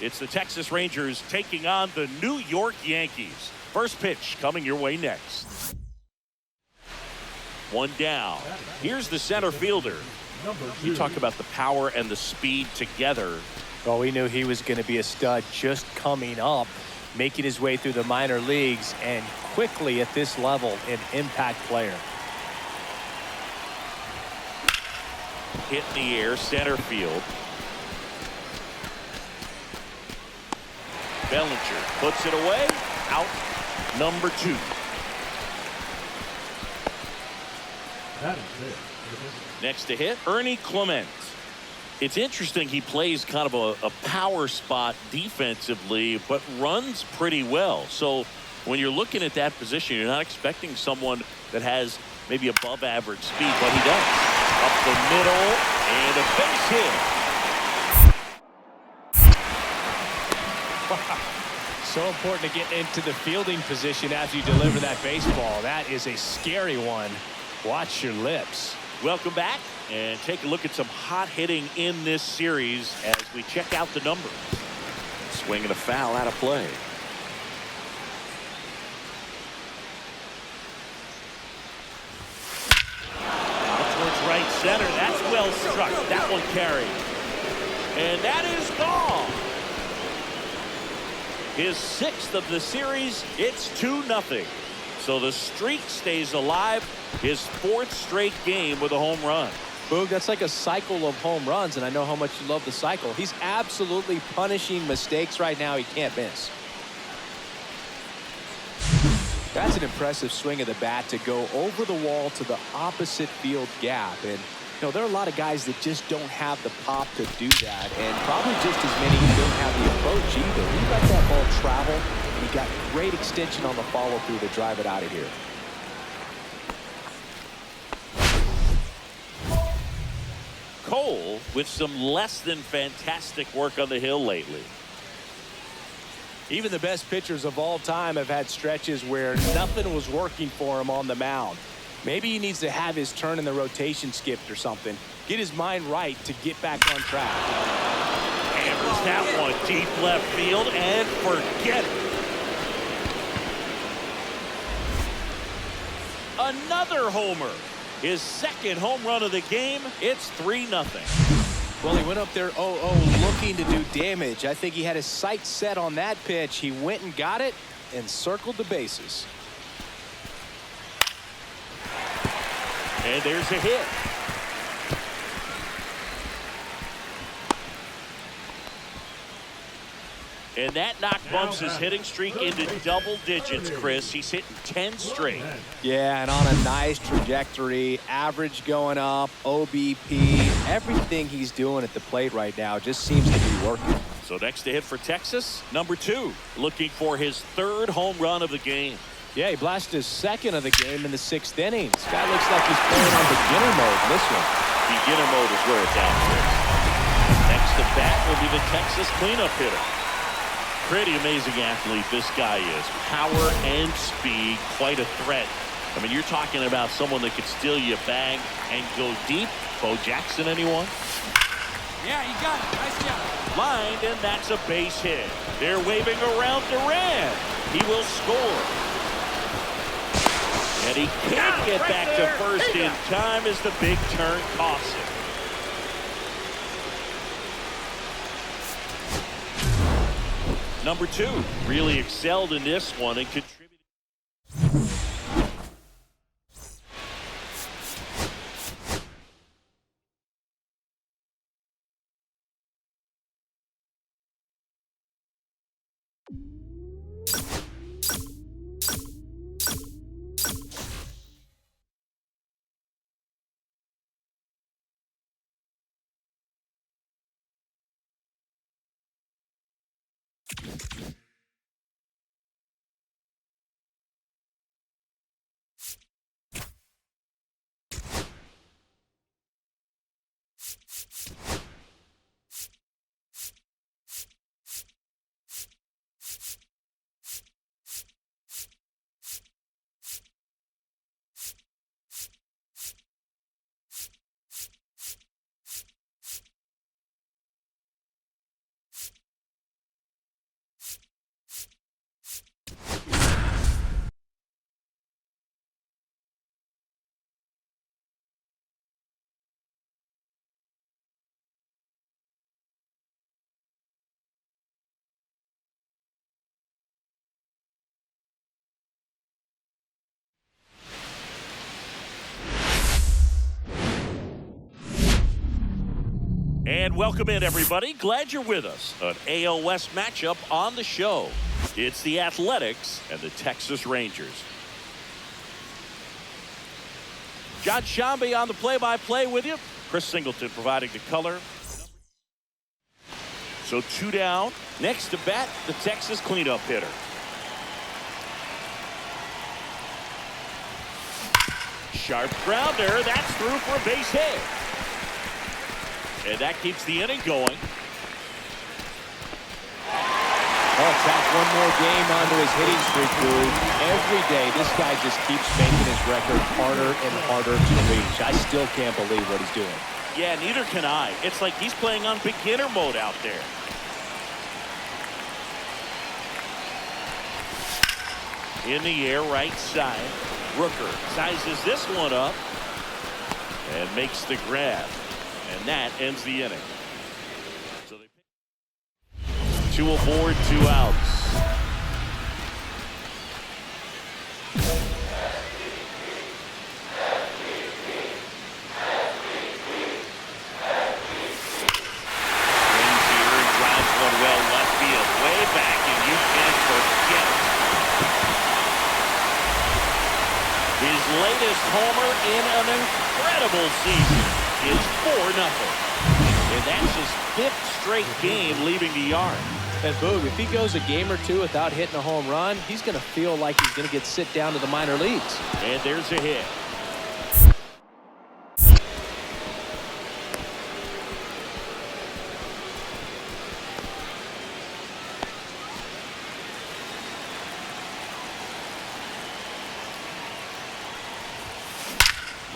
It's the Texas Rangers taking on the New York Yankees. First pitch coming your way next. One down. Here's the center fielder. You talk about the power and the speed together. Well, we knew he was going to be a stud just coming up, making his way through the minor leagues, and quickly at this level, an impact player. Hit in the air, center field. Bellinger puts it away. Out number 2. Next to hit, Ernie Clement. It's interesting, he plays kind of a power spot defensively, but runs pretty well. So when you're looking at that position, you're not expecting someone that has maybe above average speed, but he does. Up the middle, and a base hit. So important to get into the fielding position as you deliver that baseball. That is a scary one. Watch your lips. Welcome back, and take a look at some hot hitting in this series as we check out the numbers. Swing and a foul out of play. Out towards right center. That's well struck. That one carried. And that is gone. His 6th of the series. It's 2-0. So the streak stays alive. His 4th straight game with a home run. Boog, that's like a cycle of home runs, and I know how much you love the cycle. He's absolutely punishing mistakes right now he can't miss. That's an impressive swing of the bat to go over the wall to the opposite field gap. And you know, there are a lot of guys that just don't have the pop to do that, and probably just as many who don't have the approach either. He let that ball travel, and he got great extension on the follow-through to drive it out of here. Cole with some less than fantastic work on the hill lately. Even the best pitchers of all time have had stretches where nothing was working for him on the mound. Maybe he needs to have his turn in the rotation skipped or something. Get his mind right to get back on track. Hammers that one deep left field and forget it. Another homer. His 2nd home run of the game. It's 3-0. Well, he went up there 0-0 looking to do damage. I think he had his sights set on that pitch. He went and got it and circled the bases. And there's a hit. And that knock bumps his hitting streak into double digits, Chris. He's hitting 10 straight. Yeah, and on a nice trajectory. Average going up, OBP. Everything he's doing at the plate right now just seems to be working. So next to hit for Texas, number 2. Looking for his 3rd home run of the game. Yeah, he blasted his 2nd of the game in the 6th inning. This guy looks like he's playing on beginner mode in this one. Beginner mode is where it's at, Chris. Next to bat will be the Texas cleanup hitter. Pretty amazing athlete this guy is. Power and speed, quite a threat. I mean, you're talking about someone that could steal you a bag and go deep. Bo Jackson, anyone? Yeah, you got it. Nice job. Lined, and that's a base hit. They're waving around Durant. He will score. And he can't get back to first in time as the big turn costs him. Number 2 really excelled in this one and contributed. And welcome in, everybody. Glad you're with us. An AL West matchup on the show. It's the Athletics and the Texas Rangers. John Shambi on the play-by-play with you. Chris Singleton providing the color. So 2 down. Next to bat, the Texas cleanup hitter. Sharp grounder. That's through for a base hit. And that keeps the inning going. Oh, tack one more game onto his hitting streak, Boog. Every day, this guy just keeps making his record harder and harder to reach. I still can't believe what he's doing. Yeah, neither can I. It's like he's playing on beginner mode out there. In the air, right side. Rooker sizes this one up and makes the grab. And that ends the inning. So they 2 aboard, 2 outs. Latest homer in an incredible season is 4-0. And that's his 5th straight game leaving the yard. And Boog, if he goes a game or 2 without hitting a home run, he's going to feel like he's going to get sit down to the minor leagues. And there's a hit.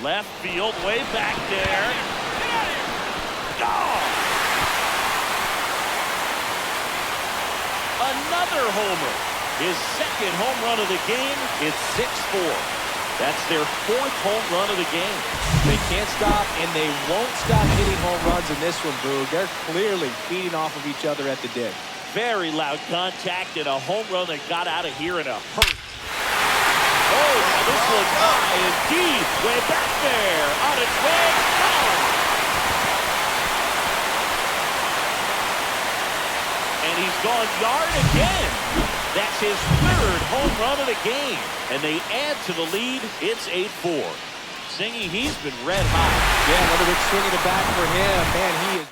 Left field, way back there. Oh! Another homer. His 2nd home run of the game. It's 6-4. That's their 4th home run of the game. They can't stop, and they won't stop hitting home runs in this one, Boog. They're clearly feeding off of each other at the dig. Very loud contact and a home run that got out of here in a hurry. Oh, now this one's high and deep, way back there, on its way, gone. And he's gone yard again. That's his 3rd home run of the game. And they add to the lead. It's 8-4. Singy, he's been red hot. Yeah, another big swing in the back for him. Man, he is.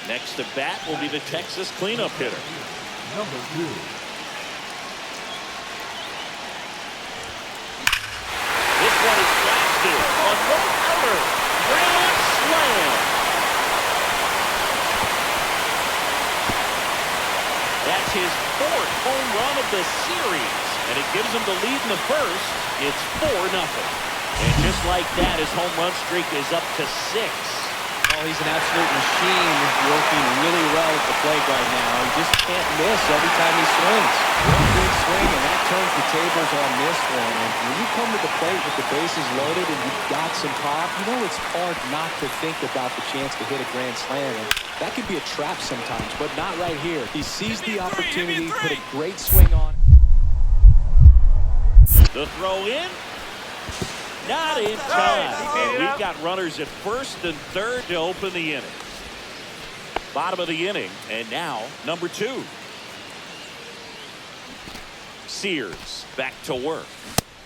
Next to bat will be the Texas cleanup hitter. Number 2. This one is blasted. A no-outer. Grand slam. That's his 4th home run of the series. And it gives him the lead in the 1st. It's 4-0. And just like that, his home run streak is up to 6. Oh, he's an absolute machine, working really well at the plate right now. He just can't miss every time he swings. One big swing, and that turns the tables on this one. And when you come to the plate with the bases loaded and you've got some pop, you know it's hard not to think about the chance to hit a grand slam. And that can be a trap sometimes, but not right here. He sees the opportunity, put a great swing on. The throw in. Not in time. And we've got runners at 1st and 3rd to open the inning. Bottom of the inning, and now number 2. Sears back to work.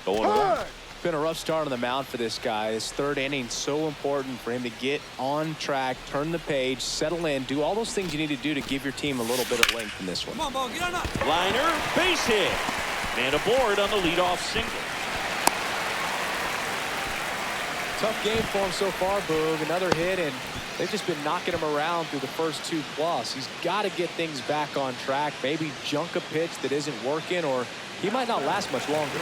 Going on. Been a rough start on the mound for this guy. His 3rd inning, so important for him to get on track, turn the page, settle in, do all those things you need to do to give your team a little bit of length in this one. Come on, Bo, get on up. Liner, base hit. And aboard on the leadoff single. Tough game for him so far, Boog. Another hit, and they've just been knocking him around through the first 2+. He's got to get things back on track. Maybe junk a pitch that isn't working, or he might not last much longer.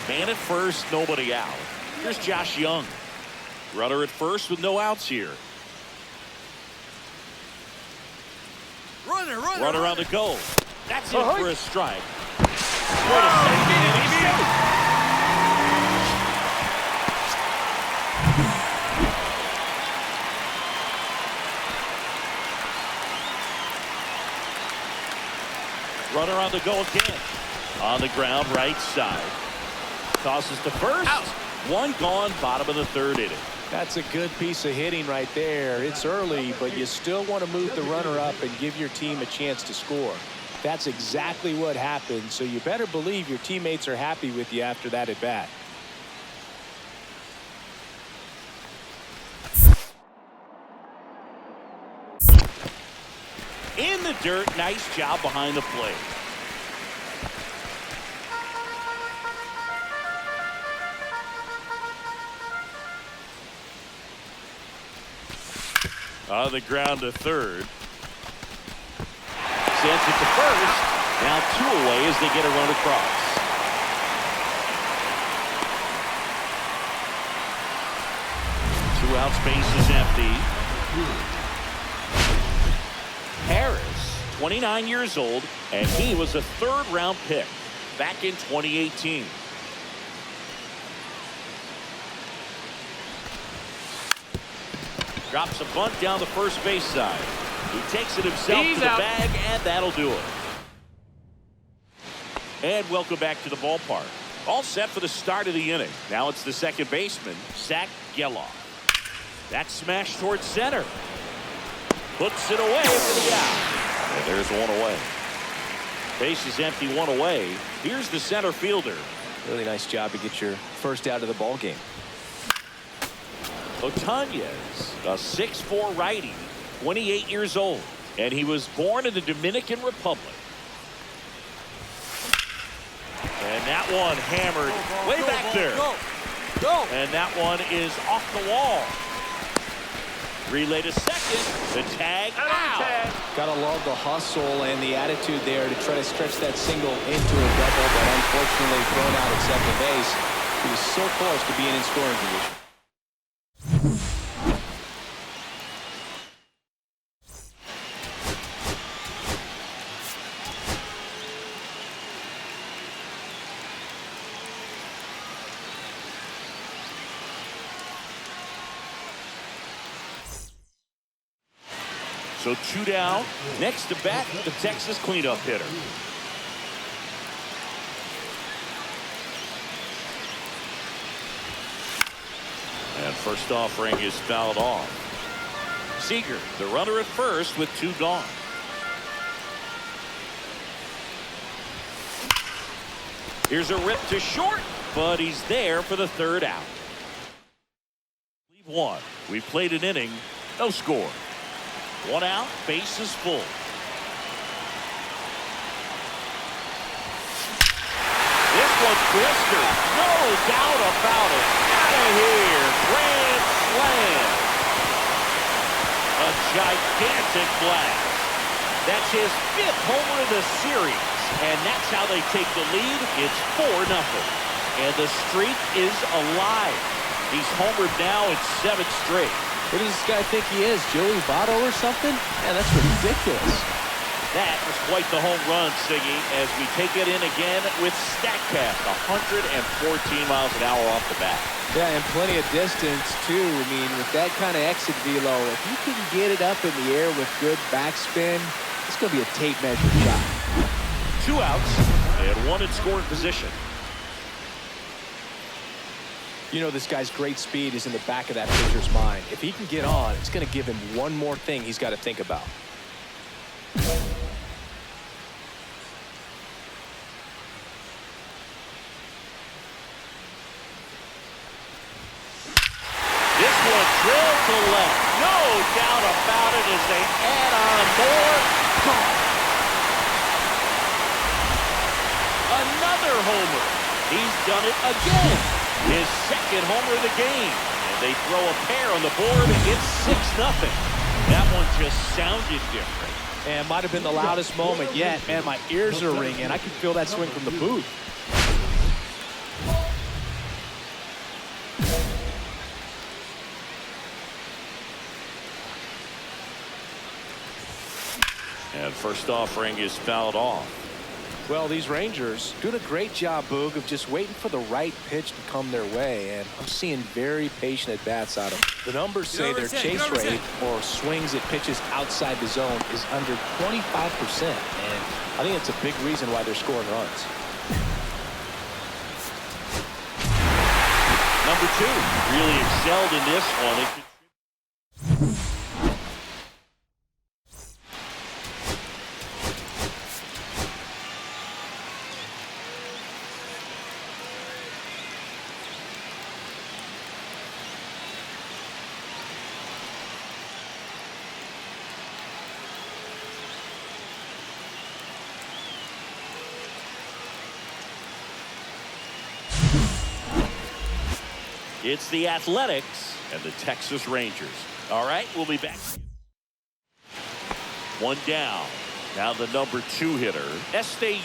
Man at first, nobody out. Here's Josh Young. Runner at first with no outs here. Runner on the go. That's it for a strike. Wait a second, and he's safe. Runner on the go again. On the ground, right side. Tosses to first. Out. One gone, bottom of the third inning. That's a good piece of hitting right there. It's early, but you still want to move the runner up and give your team a chance to score. That's exactly what happened, so you better believe your teammates are happy with you after that at bat. In the dirt, nice job behind the plate. On the ground to third. Sends it to first. Now 2 away as they get a run across. Two outs, base is empty. Harris, 29 years old, and he was a third-round pick back in 2018. Drops a bunt down the first base side. He takes it himself to the bag, and that'll do it. And welcome back to the ballpark. All set for the start of the inning. Now it's the second baseman, Zach Geloff. That smash towards center. Puts it away for the out. And there's one away. Base is empty, one away. Here's the center fielder. Really nice job to get your first out of the ball game. Otanez, a 6'4" righty, 28 years old, and he was born in the Dominican Republic. And that one hammered way back there. Go. And that one is off the wall. Relay to second. The tag out. Gotta love the hustle and the attitude there to try to stretch that single into a double, but unfortunately thrown out at second base. He was so close to being in scoring position. So 2 down. Next to bat, the Texas cleanup hitter. And first offering is fouled off. Seager, the runner at first with 2 gone. Here's a rip to short, but he's there for the third out. Leave one. We played an inning, no score. 1 out, base is full. This one blistered, no doubt about it. Out of here, grand slam. A gigantic blast. That's his 5th homer of the series, and that's how they take the lead. It's 4-0, and the streak is alive. He's homered now in 7 straight. Who does this guy think he is, Joey Votto or something? Man, that's ridiculous. That was quite the home run, Siggy, as we take it in again with StatCast, 114 miles an hour off the bat. Yeah, and plenty of distance, too. I mean, with that kind of exit velo, if you can get it up in the air with good backspin, it's going to be a tape measure shot. 2 outs and 1 in scoring position. You know, this guy's great speed is in the back of that pitcher's mind. If he can get on, it's going to give him one more thing he's got to think about. This one drilled to left. No doubt about it as they add on more. Another homer. He's done it again. His 2nd homer of the game. And they throw a pair on the board. It's 6-0. That one just sounded different. And might have been the loudest moment yet. Man, my ears are ringing. I can feel that swing from the booth. And first offering is fouled off. Well, these Rangers doing a great job, Boog, of just waiting for the right pitch to come their way, and I'm seeing very patient at-bats out of them. The numbers say their chase rate or swings at pitches outside the zone is under 25%, and I think it's a big reason why they're scoring runs. Number 2 really excelled in this one. It's the Athletics and the Texas Rangers. All right, we'll be back. One down. Now the number 2 hitter,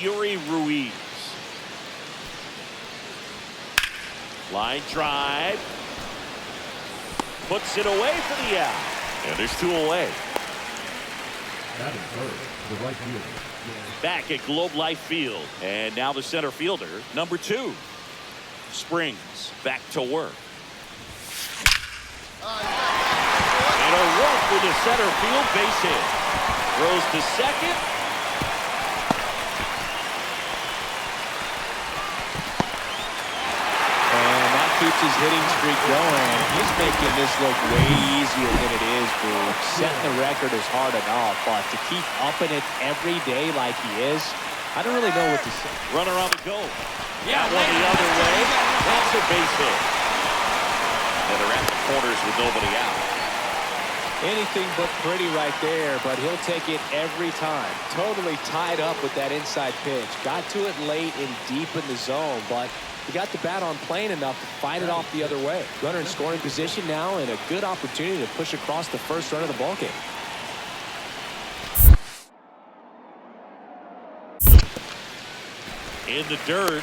Yuri Ruiz. Line drive. Puts it away for the out. And there's 2 away. That is first, the right fielder. Back at Globe Life Field. And now the center fielder, number 2. Springs back to work. And a rope with a center field base hit. Throws to second. And that keeps his hitting streak going. He's making this look way easier than it is, Boog. Setting the record is hard enough, but to keep upping it every day like he is, I don't really know what to say. Runner on the go. Yeah, one the other way. That's a base hit. And they're at the corners with nobody out. Anything but pretty right there, but he'll take it every time. Totally tied up with that inside pitch. Got to it late and deep in the zone, but he got the bat on plane enough to fight it off the other way. Runner in scoring position now and a good opportunity to push across the first run of the ballgame. In the dirt.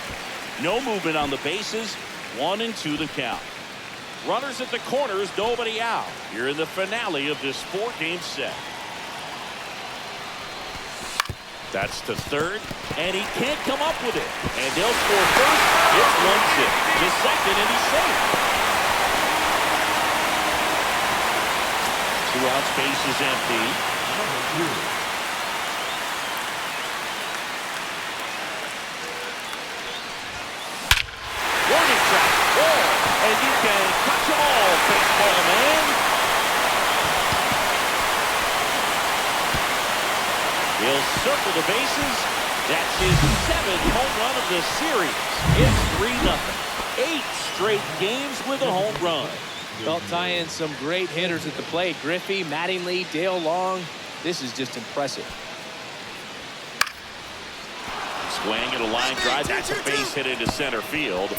No movement on the bases. 1 and 2 the count. Runners at the corners, nobody out. Here in the finale of this 4-game set. That's to third, and he can't come up with it. And they'll score first. It's 1-0 to second, and he's safe. 2 outs, base is empty. And you can catch them all, baseball man. He'll circle the bases. That's his 7th home run of the series. It's 3-0. 8 straight games with a home run. Well, tie in some great hitters at the plate. Griffey, Mattingly, Dale Long. This is just impressive. Swing and a line drive. That's a base hit into center field.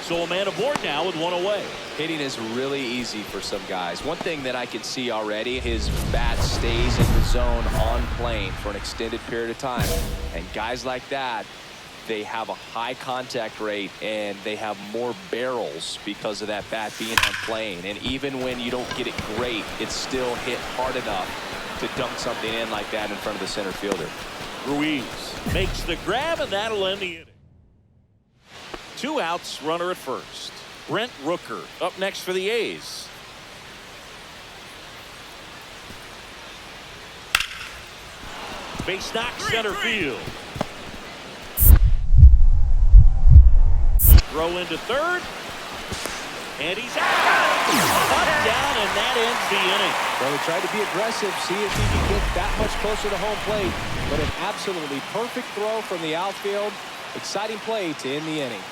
So a man aboard now with 1 away. Hitting is really easy for some guys. One thing that I can see already, his bat stays in the zone on plane for an extended period of time. And guys like that, they have a high contact rate and they have more barrels because of that bat being on plane. And even when you don't get it great, it's still hit hard enough to dunk something in like that in front of the center fielder. Ruiz makes the grab, and that'll end the inning. 2 outs, runner at first. Brent Rooker up next for the A's. Base knock, center field. Throw into third. And he's out. Up, down, and that ends the inning. Well, he tried to be aggressive, see if he can get that much closer to home plate. But an absolutely perfect throw from the outfield. Exciting play to end the inning.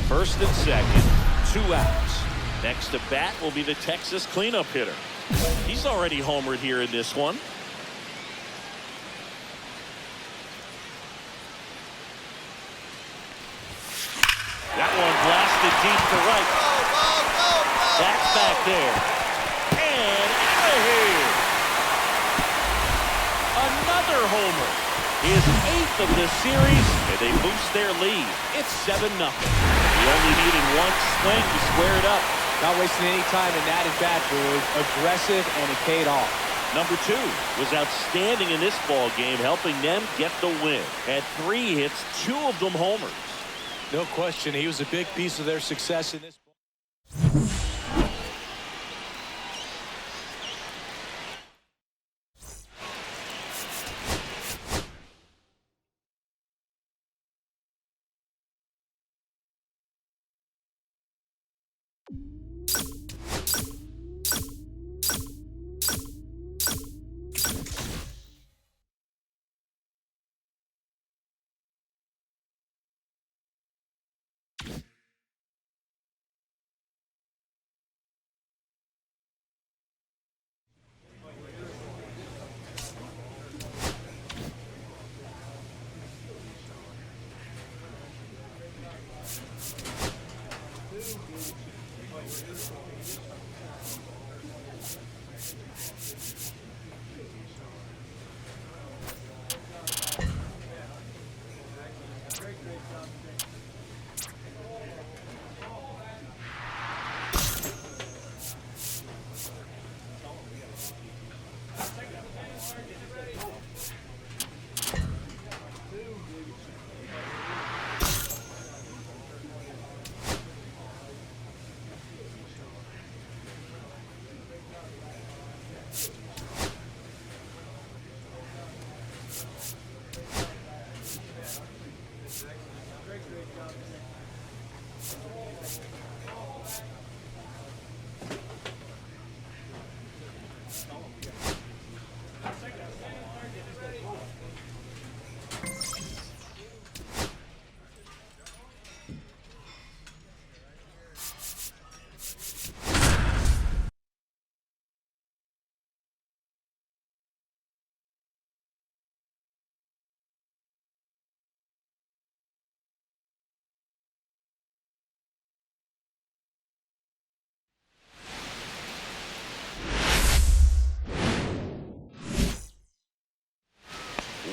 First and second, 2 outs. Next to bat will be the Texas cleanup hitter. He's already homered here in this one. That one blasted deep to right. That's back there. And out of here. Another homer. His 8th of the series, and they boost their lead. It's 7-0. He only needed one swing to square it up. Not wasting any time in that at bat, Boog. Aggressive, and it paid off. Number 2 was outstanding in this ball game, helping them get the win. Had 3 hits, 2 of them homers. No question, he was a big piece of their success in this.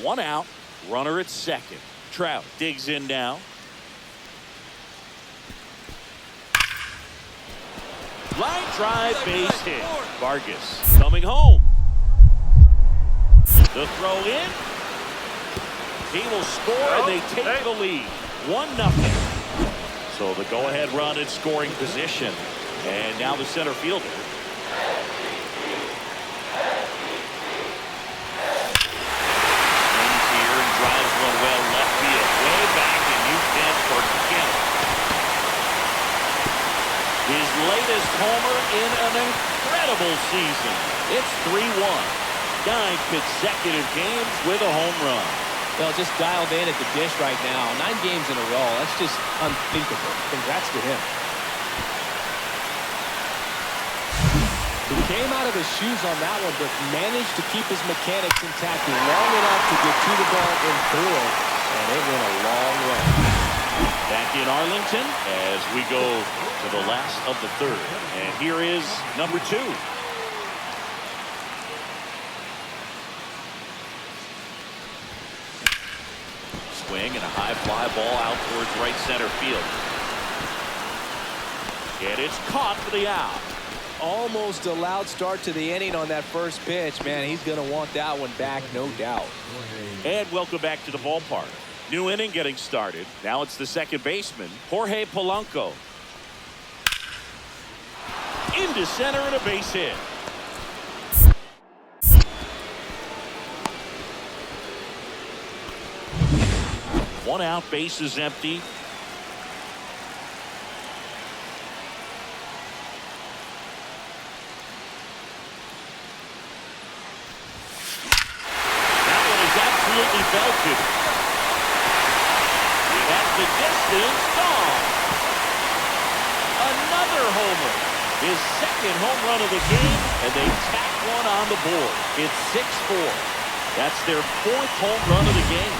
One out, runner at second. Trout digs in now. Line drive, base hit. Vargas coming home. The throw in. He will score, and they take the lead. 1-0. So the go-ahead run in scoring position. And now the center fielder. Drives one well left field, way back, and you can't forget it. His latest homer in an incredible season. It's 3-1. 9 consecutive games with a home run. Well, just dialed in at the dish right now. 9 games in a row. That's just unthinkable. Congrats to him. He came out of his shoes on that one, but managed to keep his mechanics intact long enough to get to the ball and through it, and it went a long way. Back in Arlington as we go to the last of the third. And here is number 2. Swing and a high fly ball out towards right center field. And it's caught for the out. Almost a loud start to the inning on that first pitch. Man, he's going to want that one back, no doubt. And welcome back to the ballpark. New inning getting started. Now it's the second baseman, Jorge Polanco. Into center and a base hit. One out, base is empty. Belted. He has the distance, gone. Another homer. His second home run of the game, and they tack one on the board. It's 6-4. That's their 4th home run of the game.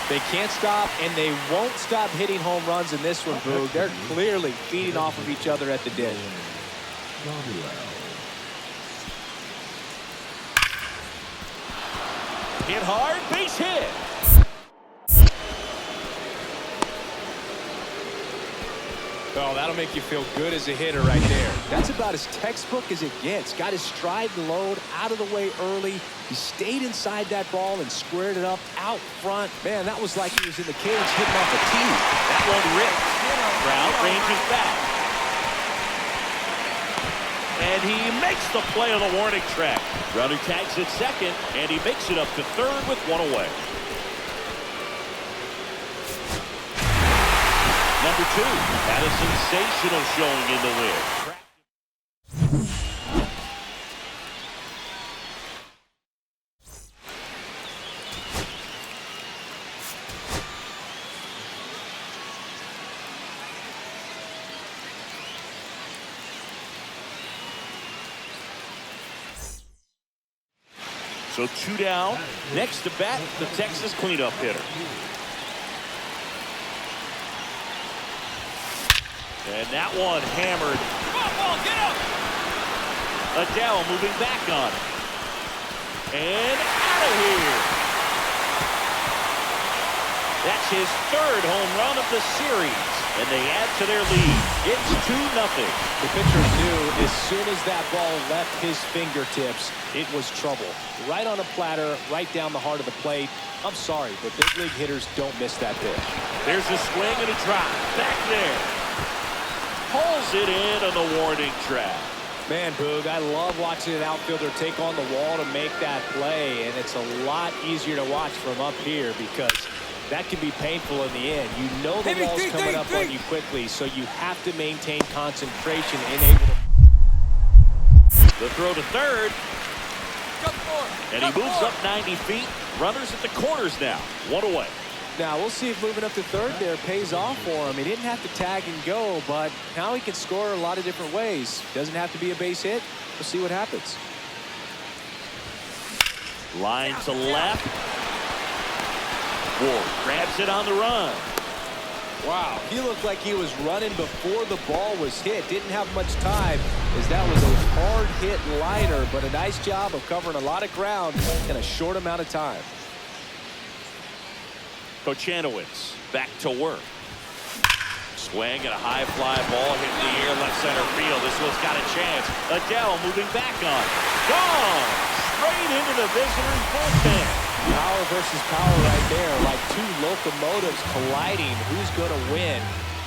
They can't stop, and they won't stop hitting home runs in this one, Boog. They're clearly feeding off of each other at the dish. Hit hard, base hit. Oh, that'll make you feel good as a hitter right there. That's about as textbook as it gets. Got his stride and load out of the way early. He stayed inside that ball and squared it up out front. Man, that was like he was in the cage hitting off a tee. That one ripped. Trout ranges back. And he makes the play on the warning track. Runner tags at second, and he makes it up to third with one away. Number 2 had a sensational showing in the win. So 2 down. Next to bat, the Texas cleanup hitter. And that one hammered. Come on, ball, get up! Adele moving back on it. And out of here. That's his third home run of the series. And they add to their lead. It's 2-0. The pitcher knew as soon as that ball left his fingertips, it was trouble. Right on a platter, right down the heart of the plate. I'm sorry, but big league hitters don't miss that pitch. There's a swing and a drop. Back there. Pulls it in on the warning track. Man, Boog, I love watching an outfielder take on the wall to make that play, and it's a lot easier to watch from up here because that can be painful in the end. You know the ball's coming up on you quickly, so you have to maintain concentration and able to. The throw to third. And he moves up 90 feet. Runners at the corners now. 1 away. Now, we'll see if moving up to third there pays off for him. He didn't have to tag and go, but now he can score a lot of different ways. Doesn't have to be a base hit. We'll see what happens. Line to left. Ward grabs it on the run. Wow, he looked like he was running before the ball was hit. Didn't have much time as that was a hard hit liner, but a nice job of covering a lot of ground in a short amount of time. Kochanowicz back to work. Swing and a high fly ball hit in the air left center field. This one's got a chance. Adele moving back on. Gone! Straight into the visitors' bullpen. Power versus power right there, like two locomotives colliding. Who's going to win?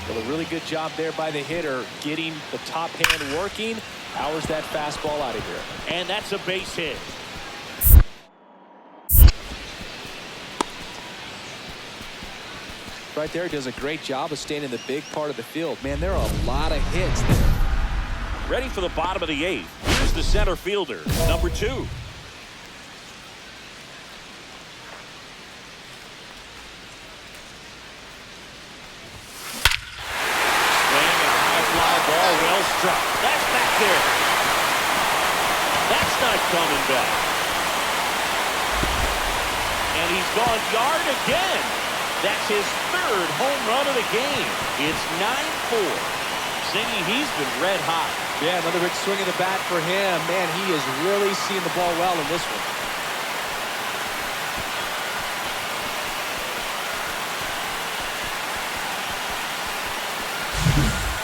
Well, a really good job there by the hitter, getting the top hand working. Powers that fastball out of here. And that's a base hit. Right there, does a great job of staying in the big part of the field. Man, there are a lot of hits there. Ready for the bottom of the 8th. Here's the center fielder, number 2. Well struck. That's back there. That's not coming back. And he's gone yard again. That's his third home run of the game. It's 9-4. Singy, he's been red hot. Yeah, another big swing of the bat for him. Man, he is really seeing the ball well in this one.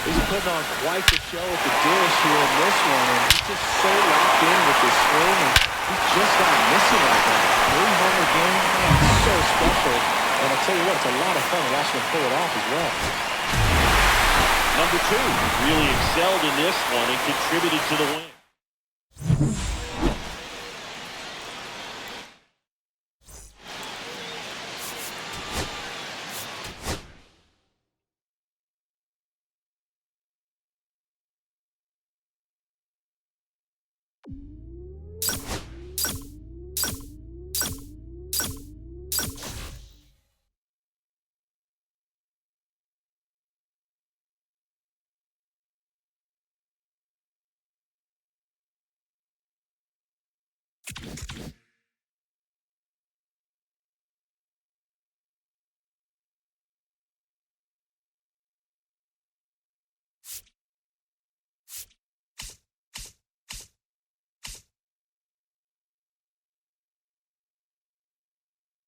He's putting on quite the show at the dish here in this one, and he's just so locked in with this swing, and he's just not missing like that. 3-homer game, man, so special. And I'll tell you what, it's a lot of fun watching him pull it off as well. Number 2 really excelled in this one and contributed to the win.